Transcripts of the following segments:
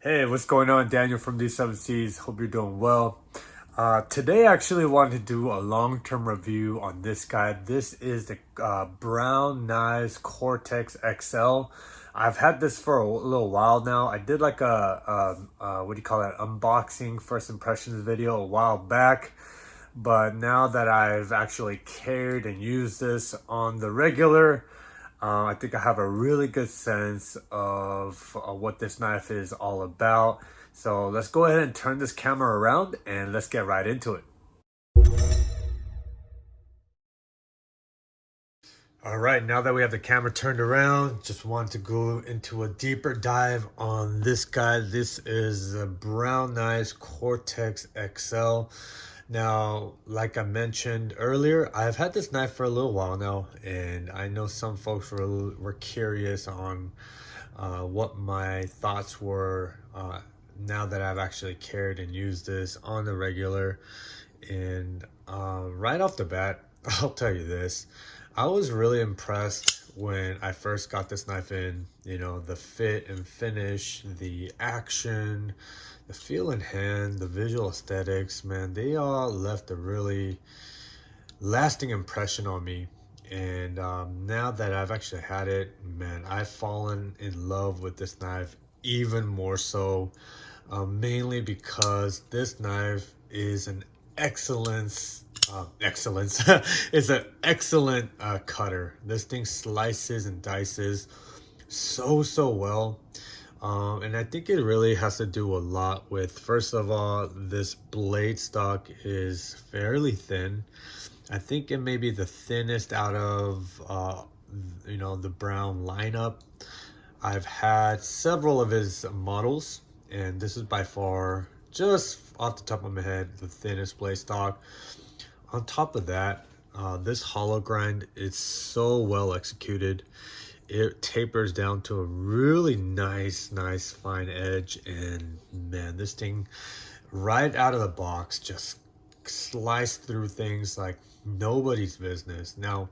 Hey, what's going on? Daniel from D7Cs. Hope you're doing well. Today, I actually wanted to do a long-term review on this guy. This is the Brown Cortex XL. I've had this for a little while now. I did like what do you call it, unboxing first impressions video a while back. But now that I've actually carried and used this on the regular, I think I have a really good sense of what this knife is all about. So let's go ahead and turn this camera around and let's get right into it. All right, now that we have the camera turned around, just want to go into a deeper dive on this guy. This is the Brown Cortex XL. Now, like I mentioned earlier, I've had this knife for a little while now, and I know some folks were curious on what my thoughts were now that I've actually carried and used this on the regular. And right off the bat, I'll tell you this. I was really impressed when I first got this knife in. You know, the fit and finish, the action, the feel in hand, the visual aesthetics, man, they all left a really lasting impression on me. And now that I've actually had it, man, I've fallen in love with this knife even more so, mainly because this knife is an excellence it's an excellent cutter. This thing slices and dices so well. And I think it really has to do a lot with, first of all, this blade stock is fairly thin. I think it may be the thinnest out of the Brown lineup. I've had several of his models, and this is by far, just off the top of my head, the thinnest blade stock. On top of that, this hollow grind is so well executed. It tapers down to a really nice fine edge, and man, this thing right out of the box just sliced through things like nobody's business. Now,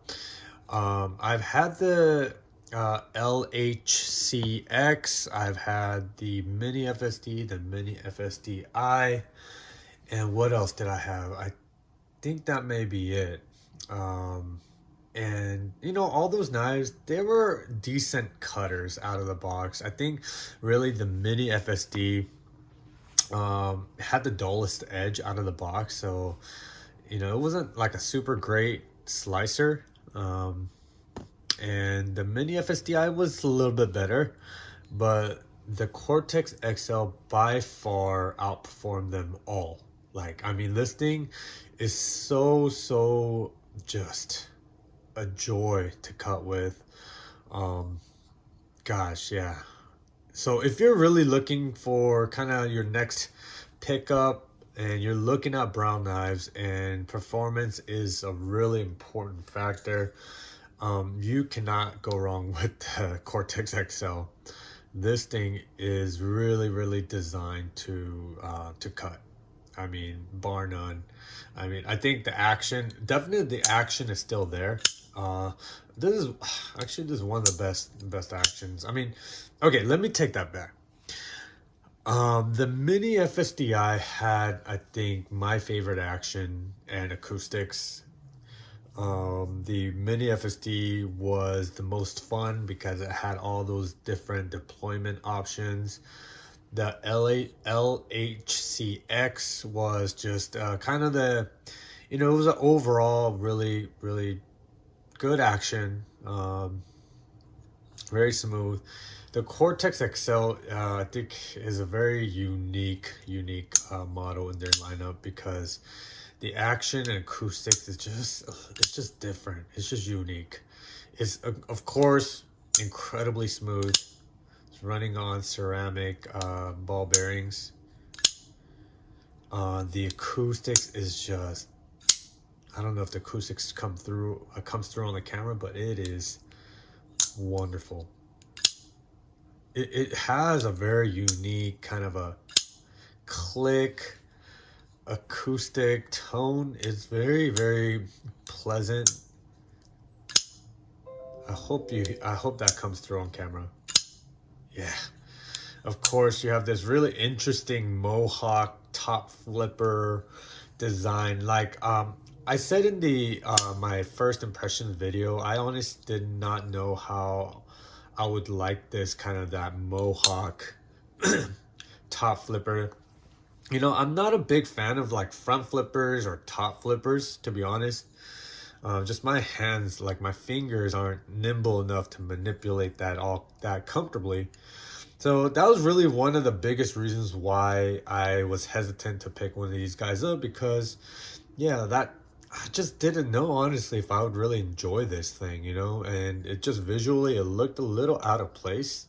I've had the LHCX, I've had the Mini FSD, the Mini FSDI, and what else did I have? I think that may be it. And all those knives, they were decent cutters out of the box. I think really the Mini FSD had the dullest edge out of the box, so it wasn't like a super great slicer. And the Mini FSDI was a little bit better, but the Cortex XL by far outperformed them all. Like, I mean, this thing is so just a joy to cut with. Gosh, yeah. So if you're really looking for kind of your next pickup and you're looking at brown knives and performance is a really important factor, you cannot go wrong with the Cortex XL. This thing is really designed to cut. I mean, bar none. I mean, I think definitely the action is still there. This is one of the best actions. I mean, okay, let me take that back. The Mini FSDI had, I think, my favorite action and acoustics. The Mini FSD was the most fun because it had all those different deployment options. The LHCX was just kind of it was an overall really good action, very smooth. The Cortex XL, I think, is a very unique model in their lineup because the action and acoustics is just different. It's just unique. It's of course incredibly smooth. It's running on ceramic ball bearings. The acoustics is just, I don't know if the acoustics comes through on the camera, but it is wonderful. It has a very unique kind of a click acoustic tone. It's very pleasant. I hope that comes through on camera. Yeah. of course, you have this really interesting mohawk top flipper design. Like I said in the my first impressions video, I honestly did not know how I would like this kind of that mohawk top flipper. You know, I'm not a big fan of like front flippers or top flippers, to be honest. Just my hands, like my fingers aren't nimble enough to manipulate that all that comfortably. So that was really one of the biggest reasons why I was hesitant to pick one of these guys up, because yeah, that I just didn't know honestly if I would really enjoy this thing, you know, and it just visually it looked a little out of place.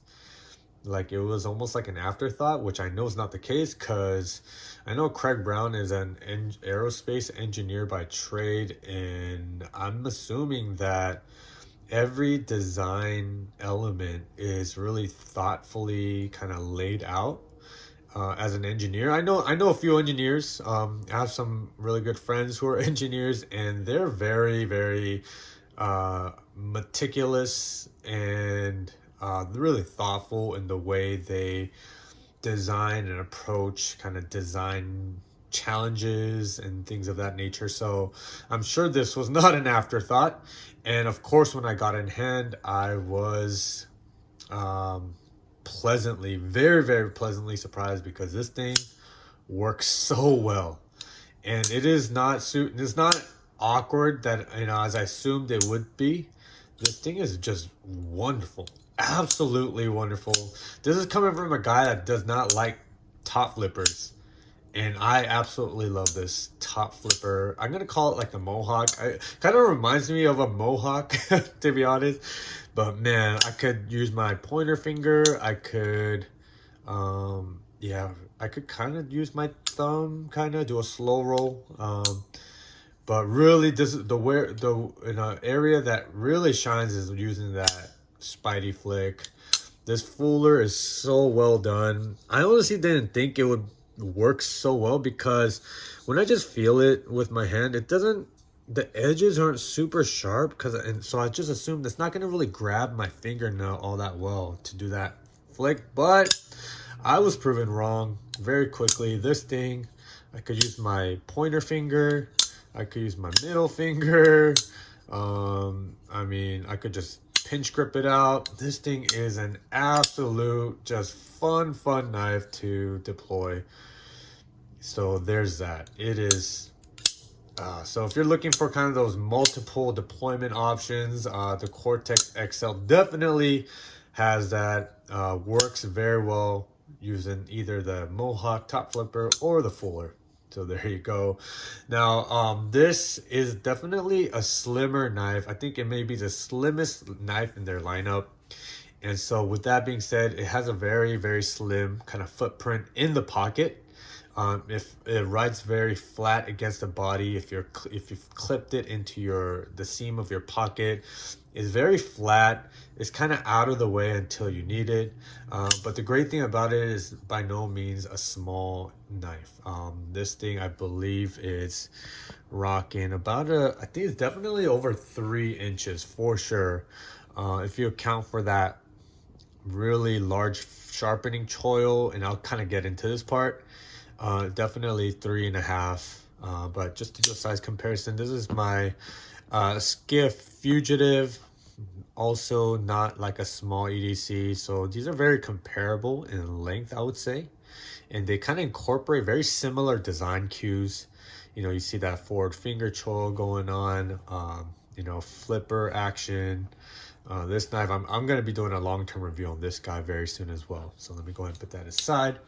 Like it was almost like an afterthought, which I know is not the case, because I know Craig Brown is an aerospace engineer by trade, and I'm assuming that every design element is really thoughtfully kind of laid out as an engineer. I know a few engineers. I have some really good friends who are engineers, and they're very meticulous and really thoughtful in the way they design and approach kind of design challenges and things of that nature. So I'm sure this was not an afterthought. And of course, when I got in hand, I was very pleasantly surprised, because this thing works so well. And it is not it's not awkward that, you know, as I assumed it would be. This thing is just wonderful. Absolutely wonderful. This is coming from a guy that does not like top flippers, and I absolutely love this top flipper. I'm gonna call it like the mohawk. It kind of reminds me of a mohawk to be honest, but man, I could use my pointer finger. I could I could kind of use my thumb, kind of do a slow roll. But really, this is the area that really shines is using that Spidey flick. This Fuller is so well done. I honestly didn't think it would work so well, because when I just feel it with my hand, it doesn't, the edges aren't super sharp, and so I just assumed it's not going to really grab my fingernail all that well to do that flick. But I was proven wrong very quickly. This thing, I could use my pointer finger, I could use my middle finger. I mean, I could just pinch grip it out. This thing is an absolute just fun knife to deploy. So there's that. It is so if you're looking for kind of those multiple deployment options, the Cortex XL definitely has that. Works very well using either the Mohawk top flipper or the Fuller. So there you go. Now, this is definitely a slimmer knife. I think it may be the slimmest knife in their lineup. And so with that being said, it has a very slim kind of footprint in the pocket. If it rides very flat against the body, if you've clipped it into the seam of your pocket, it's very flat. It's kind of out of the way until you need it. But the great thing about it is by no means a small knife. This thing, I believe, is rocking about I think it's definitely over 3 inches for sure. If you account for that really large sharpening choil, and I'll kind of get into this part. Definitely 3.5. But just to do a size comparison, this is my Skiff Fugitive, also not like a small EDC. So these are very comparable in length, I would say, and they kind of incorporate very similar design cues. You know, you see that forward finger choil going on, you know, flipper action. This knife, I'm going to be doing a long-term review on this guy very soon as well. So let me go ahead and put that aside.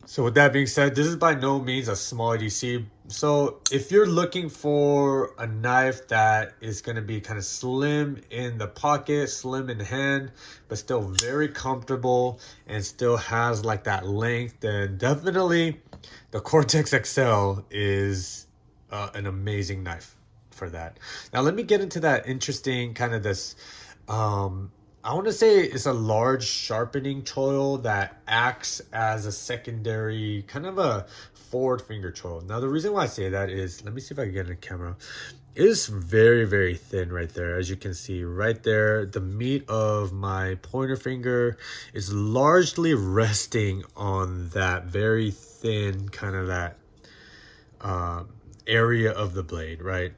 So with that being said, this is by no means a small EDC. So if you're looking for a knife that is going to be kind of slim in the pocket, slim in hand, but still very comfortable and still has like that length, then definitely the Cortex XL is an amazing knife for that. Now let me get into that interesting kind of this I want to say it's a large sharpening choil that acts as a secondary kind of a forward finger choil. Now the reason why I say that is, let me see if I can get in the camera. is very, very thin right there. As you can see right there, the meat of my pointer finger is largely resting on that very thin kind of that area of the blade, right?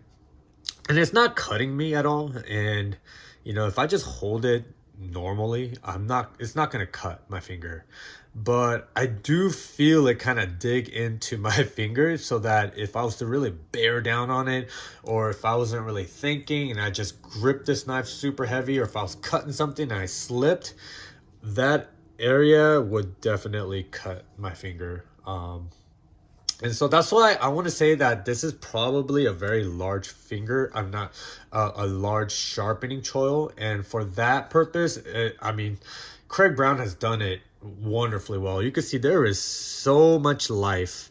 And it's not cutting me at all. And you know, if I just hold it normally, it's not gonna cut my finger. But I do feel it kind of dig into my finger, so that if I was to really bear down on it, or if I wasn't really thinking and I just gripped this knife super heavy, or if I was cutting something and I slipped, that area would definitely cut my finger. And so that's why I want to say that this is probably a very large finger. I'm not a large sharpening choil. And for that purpose, I mean, Craig Brown has done it wonderfully well. You can see there is so much life,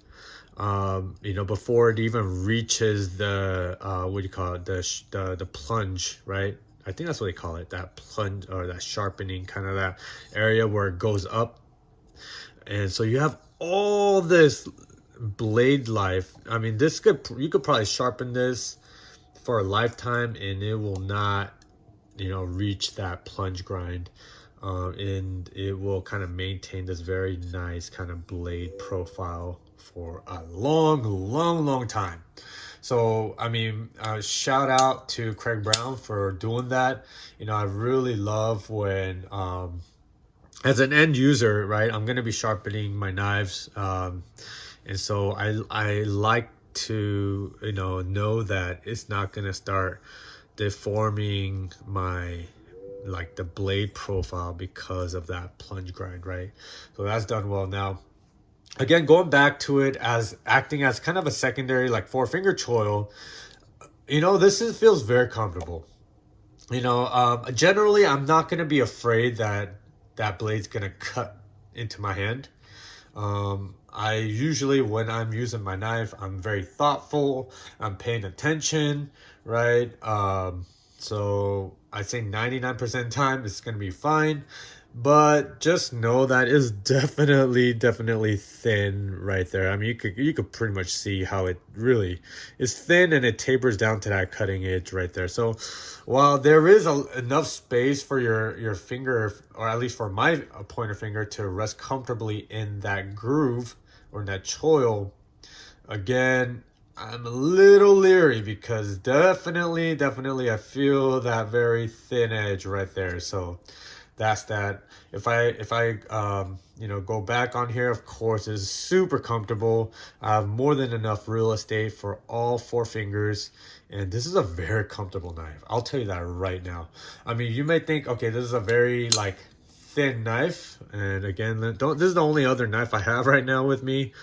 you know, before it even reaches the, what do you call it? The plunge, right? I think that's what they call it, that plunge, or that sharpening, kind of that area where it goes up. And so you have all this blade life. I mean, you could probably sharpen this for a lifetime and it will not, you know, reach that plunge grind, and it will kind of maintain this very nice kind of blade profile for a long time. So I mean, shout out to Craig Brown for doing that. You know, I really love when as an end user, right, I'm going to be sharpening my knives, and so I like to, you know that it's not going to start deforming my, like, the blade profile because of that plunge grind, right? So that's done well. Now, again, going back to it as acting as kind of a secondary, like, four-finger choil, you know, feels very comfortable. You know, generally, I'm not going to be afraid that that blade's going to cut into my hand. I usually, when I'm using my knife, I'm very thoughtful. I'm paying attention, right? So I say 99% of the time it's going to be fine. But just know that is definitely thin right there. I mean, you could pretty much see how it really is thin, and it tapers down to that cutting edge right there. So while there is enough space for your finger, or at least for my pointer finger, to rest comfortably in that groove or in that choil, again, I'm a little leery because definitely I feel that very thin edge right there. So that's that. If I you know, go back on here, of course, it's super comfortable. I have more than enough real estate for all four fingers, and this is a very comfortable knife. I'll tell you that right now. I mean, you may think, okay, this is a very, like, thin knife, and again, this is the only other knife I have right now with me.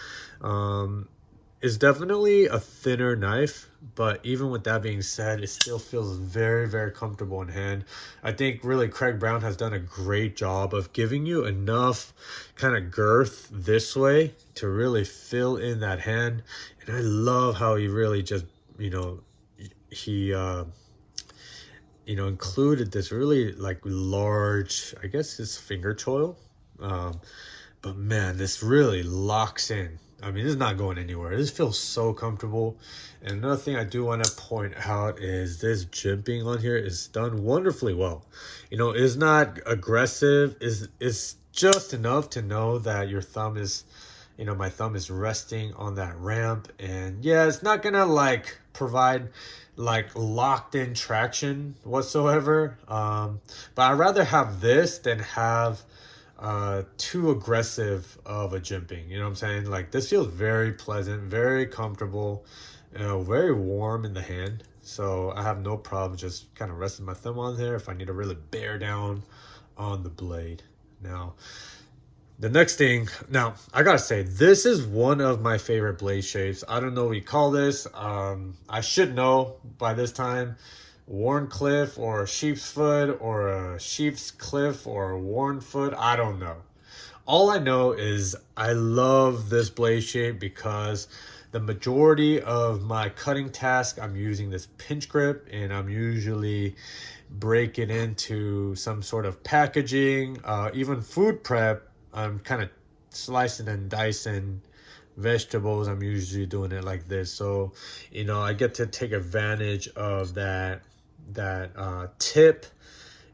It's definitely a thinner knife, but even with that being said, it still feels very comfortable in hand. I think really Craig Brown has done a great job of giving you enough kind of girth this way to really fill in that hand. And I love how he really just, you know, he you know, included this really, like, large, I guess it's finger choil. But man, this really locks in. I mean, this is not going anywhere. This feels so comfortable. And another thing I do want to point out is this jimping on here is done wonderfully well. You know, it's not aggressive. It's just enough to know that your thumb is, you know, my thumb is resting on that ramp. And yeah, it's not gonna, like, provide, like, locked in traction whatsoever. But I'd rather have this than have too aggressive of a jimping. You know what I'm saying? Like, this feels very pleasant, very comfortable, you know, very warm in the hand. So I have no problem just kind of resting my thumb on there if I need to really bear down on the blade. Now, the next thing, now I gotta say, this is one of my favorite blade shapes. I don't know what you call this. I should know by this time. Warncliffe or a sheep's foot or a sheep's cliff or a worn foot. I don't know. All I know is I love this blade shape because the majority of my cutting task, I'm using this pinch grip, and I'm usually breaking into some sort of packaging, even food prep. I'm kind of slicing and dicing vegetables, I'm usually doing it like this. So, you know, I get to take advantage of that tip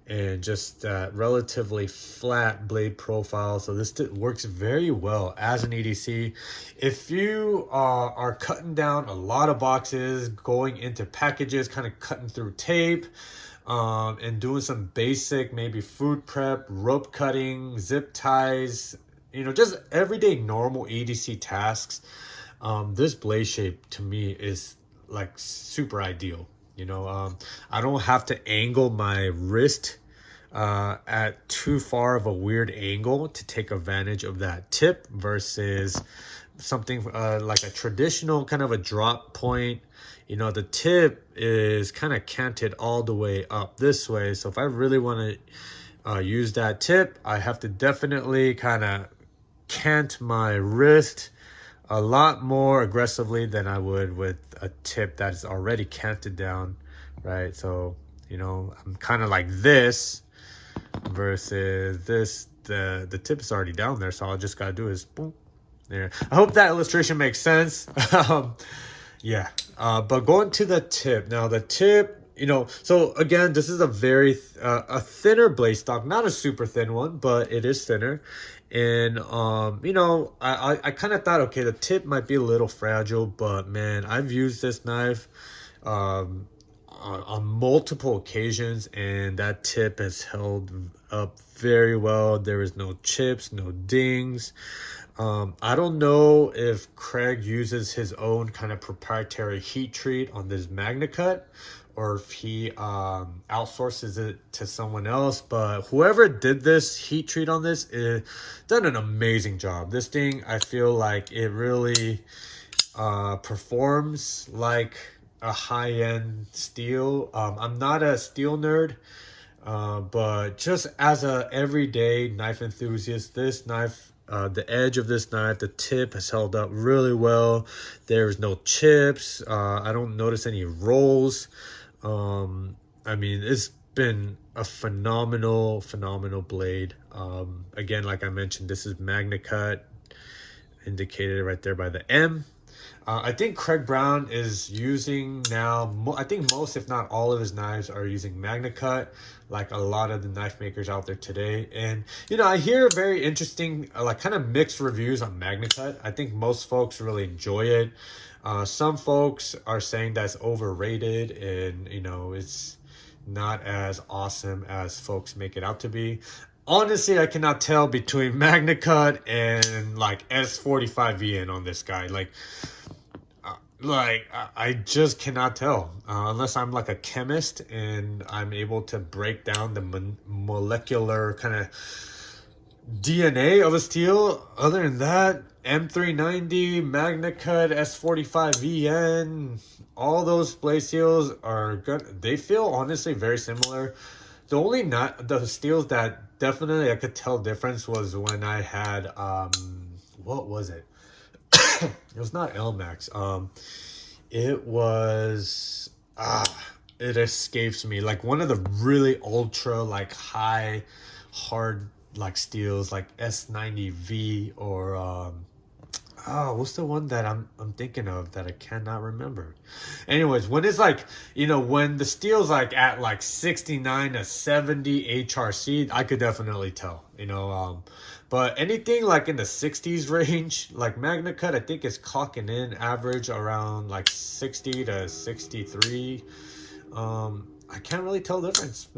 and just that relatively flat blade profile. So this works very well as an EDC. If you are cutting down a lot of boxes, going into packages, kind of cutting through tape, and doing some basic maybe food prep, rope cutting, zip ties, you know, just everyday normal EDC tasks, this blade shape to me is like super ideal. You know, I don't have to angle my wrist at too far of a weird angle to take advantage of that tip versus something like a traditional kind of a drop point. You know, the tip is kind of canted all the way up this way. So if I really want to use that tip, I have to definitely kind of cant my wrist a lot more aggressively than I would with a tip that is already canted down, right? So, you know, I'm kind of like this versus this. The tip is already down there, so all I just gotta do is boom, there. I hope that illustration makes sense. Yeah, but going to the tip now, the tip, you know, so again, this is a very a thinner blade stock, not a super thin one, but it is thinner. And you know, I kind of thought, okay, the tip might be a little fragile, but man, I've used this knife on multiple occasions, and that tip has held up very well. There is no chips, no dings. I don't know if Craig uses his own kind of proprietary heat treat on this MagnaCut, or if he outsources it to someone else, but whoever did this heat treat on this done an amazing job. This thing, I feel like it really performs like a high-end steel. I'm not a steel nerd, but just as a everyday knife enthusiast, this knife, the edge of this knife, the tip has held up really well. There's no chips. I don't notice any rolls. I mean, it's been a phenomenal blade. Again, like I mentioned, this is MagnaCut, indicated right there by the M. I think Craig Brown is using now, I think most, if not all of his knives are using MagnaCut, like a lot of the knife makers out there today. And, you know, I hear very interesting, like kind of mixed reviews on MagnaCut. I think most folks really enjoy it. Some folks are saying that's overrated and, you know, it's not as awesome as folks make it out to be. Honestly, I cannot tell between MagnaCut and like S45VN on this guy. I just cannot tell unless I'm like a chemist and I'm able to break down the molecular kind of DNA of a steel. Other than that, M390, MagnaCut, S45VN, all those blade steels are good. They feel honestly very similar. The only the steels that definitely I could tell difference was when I had what was it? It was not LMAX. It was it escapes me. Like one of the really ultra like high hard like steels like S90V or what's the one that I'm thinking of that I cannot remember. Anyways, when it's like, you know, when the steel's like at like 69 to 70 HRC, I could definitely tell, you know. But anything like in the 60s range, like MagnaCut, I think is clocking in average around like 60 to 63. I can't really tell the difference.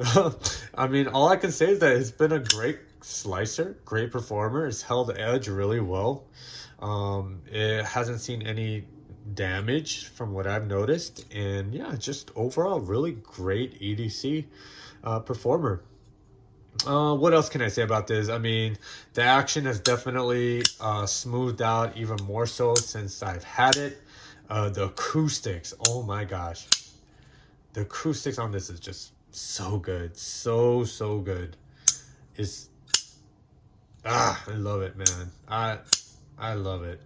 I mean, all I can say is that it's been a great slicer, great performer. It's held the edge really well. It hasn't seen any damage from what I've noticed, and yeah, just overall really great EDC performer. What else can I say about this? I mean, the action has definitely smoothed out even more so since I've had it. The acoustics, oh my gosh, the acoustics on this is just so good, so good. It's I love it, man. I love it.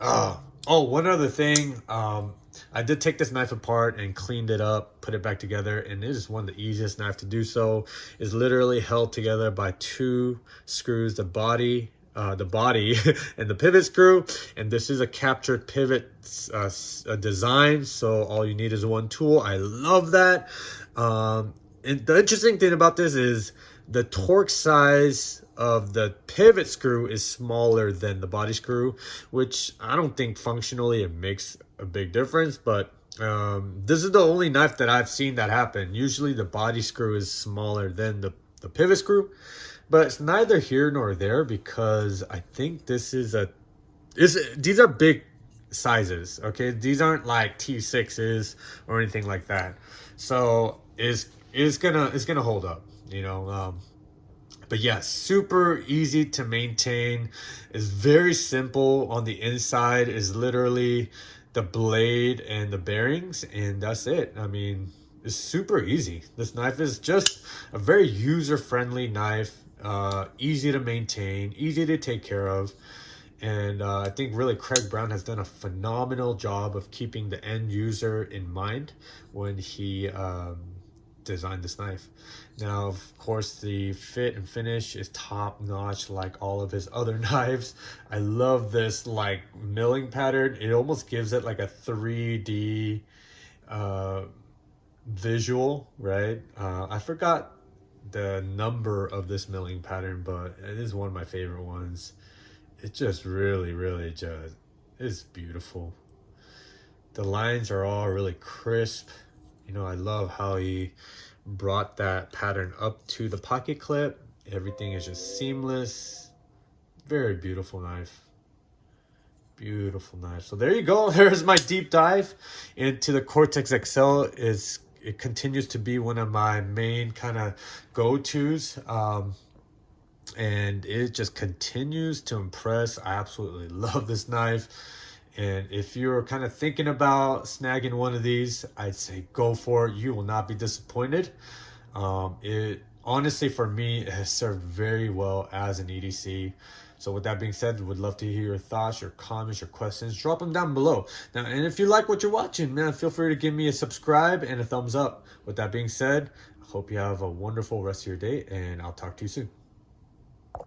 Oh, one other thing. I did take this knife apart and cleaned it up, put it back together, and it is one of the easiest knives to do so. It's literally held together by two screws. The body the body and the pivot screw, and this is a captured pivot design, so all you need is one tool. I love that. And the interesting thing about this is the torque size of the pivot screw is smaller than the body screw, which I don't think functionally it makes a big difference, but this is the only knife that I've seen that happen. Usually the body screw is smaller than the pivot screw, but it's neither here nor there, because I think this is these are big sizes, okay? These aren't like T6s or anything like that. So it's gonna hold up, you know. But yeah, super easy to maintain. It's very simple. On the inside is literally the blade and the bearings, and that's it. I mean, it's super easy. This knife is just a very user-friendly knife, easy to maintain, easy to take care of. And I think really Craig Brown has done a phenomenal job of keeping the end user in mind when he designed this knife. Now, of course, the fit and finish is top notch, like all of his other knives. I love this like milling pattern. It almost gives it like a 3D visual, right? I forgot the number of this milling pattern, but it is one of my favorite ones. It just really just is beautiful. The lines are all really crisp. You know, I love how he brought that pattern up to the pocket clip. Everything is just seamless. Very beautiful knife. Beautiful knife. So there you go. There's my deep dive into the Cortex XL. It continues to be one of my main kind of go-tos. And it just continues to impress. I absolutely love this knife. And if you're kind of thinking about snagging one of these, I'd say go for it. You will not be disappointed. It honestly, for me, it has served very well as an EDC. So with that being said, would love to hear your thoughts, your comments, your questions. Drop them down below. Now, and if you like what you're watching, man, feel free to give me a subscribe and a thumbs up. With that being said, I hope you have a wonderful rest of your day, and I'll talk to you soon.